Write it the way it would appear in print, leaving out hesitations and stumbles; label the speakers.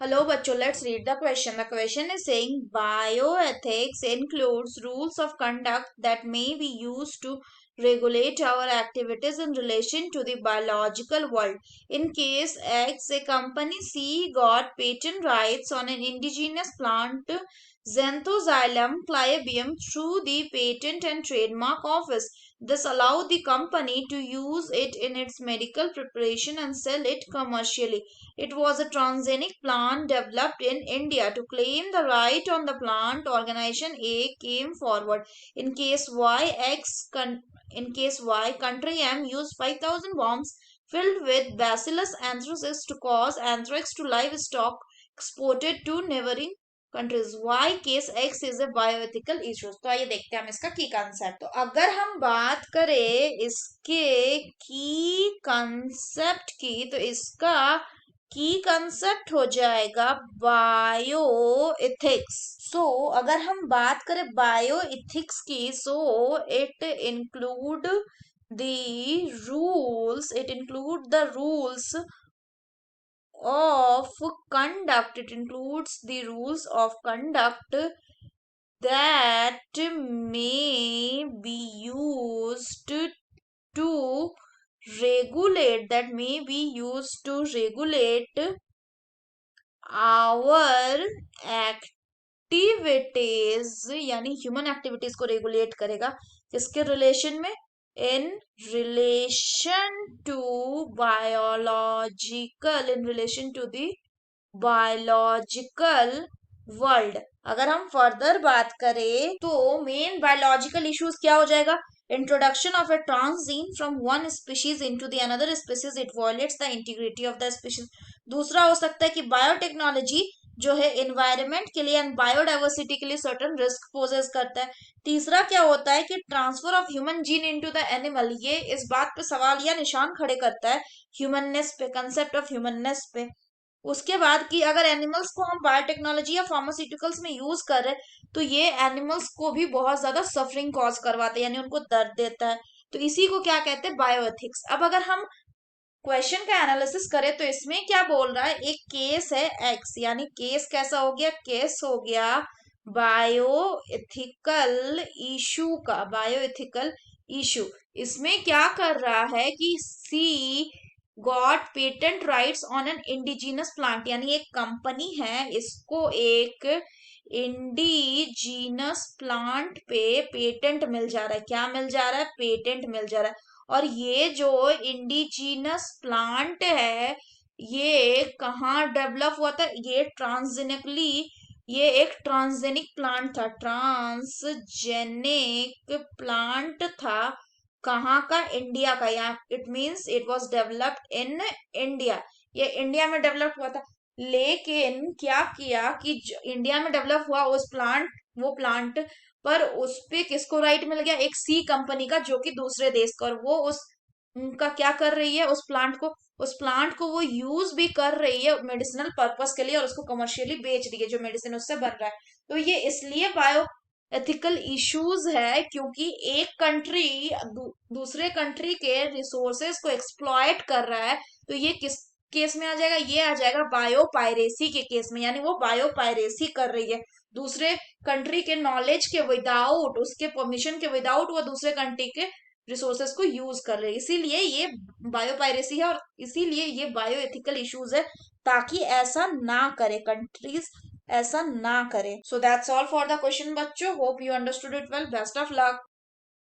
Speaker 1: Hello, bachcho. Let's read the question. The question is saying bioethics includes rules of conduct that may be used to regulate our activities in relation to the biological world. In case X, a company C got patent rights on an indigenous plant, Xanthoxylum plibium, through the Patent and Trademark Office. This allowed the company to use it in its medical preparation and sell it commercially. It was a transgenic plant developed in India. To claim the right on the plant, organization A came forward. In case Y, country M used 5,000 bombs filled with Bacillus anthracis to cause anthrax to livestock exported to neighboring countries why case X is a bioethical issues. तो आइए देखते हैं हम इसका की concept. तो अगर हम बात करें इसके की कंसेप्ट की, तो इसका की कंसेप्ट हो जाएगा बायो इथिक्स। सो अगर हम बात करें बायो इथिक्स की, so it include the rules of conduct. It includes the rules of conduct that may be used to regulate our activities, यानी ह्यूमन एक्टिविटीज को रेगुलेट करेगा। किसके रिलेशन में? In relation to biological, in relation to the biological world. अगर हम further बात करें तो मेन बायोलॉजिकल इश्यूज क्या हो जाएगा? Introduction of a transgene from one species into the another species, it violates the integrity of the species। दूसरा हो सकता है कि बायोटेक्नोलॉजी जो है एनवायरनमेंट के लिए एंड बायोडाइवर्सिटी के लिए सर्टन रिस्क पोजेस करता है। तीसरा क्या होता है कि transfer of human gene into the animal, ये इस बात पे सवाल या निशान खड़े करता है ह्यूमननेस पे, कंसेप्ट ऑफ ह्यूमननेस पे। उसके बाद कि अगर एनिमल्स को हम बायोटेक्नोलॉजी या फार्मास्यूटिकल्स में यूज कर रहे हैं तो ये एनिमल्स को भी बहुत ज्यादा सफरिंग कॉज करवाते हैं, यानी उनको दर्द देता है। तो इसी को क्या कहते हैं? बायोएथिक्स। अब अगर हम क्वेश्चन का एनालिसिस करें तो इसमें क्या बोल रहा है? एक केस है एक्स, यानी केस कैसा हो गया? केस हो गया बायोएथिकल इशू का, बायोएथिकल इशू। इसमें क्या कर रहा है कि C got patent rights on an indigenous plant, यानी एक कंपनी है, इसको एक इंडिजीनस प्लांट पे पेटेंट मिल जा रहा है। क्या मिल जा रहा है? पेटेंट मिल जा रहा है। और ये जो इंडिजीनस प्लांट है, ये कहाँ डेवलप हुआ था? ये एक ट्रांसजेनिक प्लांट था, ट्रांसजेनिक प्लांट था। कहाँ का? इंडिया का। यहाँ it means it was developed in India, ये इंडिया में डेवलप हुआ था। लेकिन क्या किया कि इंडिया में डेवलप हुआ वो प्लांट पर उस पे किसको राइट मिल गया? एक सी कंपनी का, जो कि दूसरे देश का, और वो उस उनका क्या कर रही है? उस प्लांट को वो यूज भी कर रही है मेडिसिनल पर्पस के लिए, और उसको कमर्शियली बेच रही है जो मेडिसिन उससे बन रहा है। तो ये इसलिए बायो एथिकल इश्यूज है क्योंकि एक कंट्री दूसरे कंट्री के रिसोर्सेज को एक्सप्लॉयट कर रहा है। तो ये किस केस में आ जाएगा? ये आ जाएगा बायो पायरेसी के केस में, यानी वो बायो पायरेसी कर रही है दूसरे कंट्री के नॉलेज के विदाउट, उसके परमिशन के विदाउट वो दूसरे कंट्री के रिसोर्सेज को यूज कर रहे हैं। इसीलिए ये बायो पायरेसी है और इसीलिए ये बायो एथिकल इश्यूज है, ताकि ऐसा ना करे कंट्रीज, ऐसा ना करे। So that's all for the question बच्चों। Hope you understood it well. Best of luck.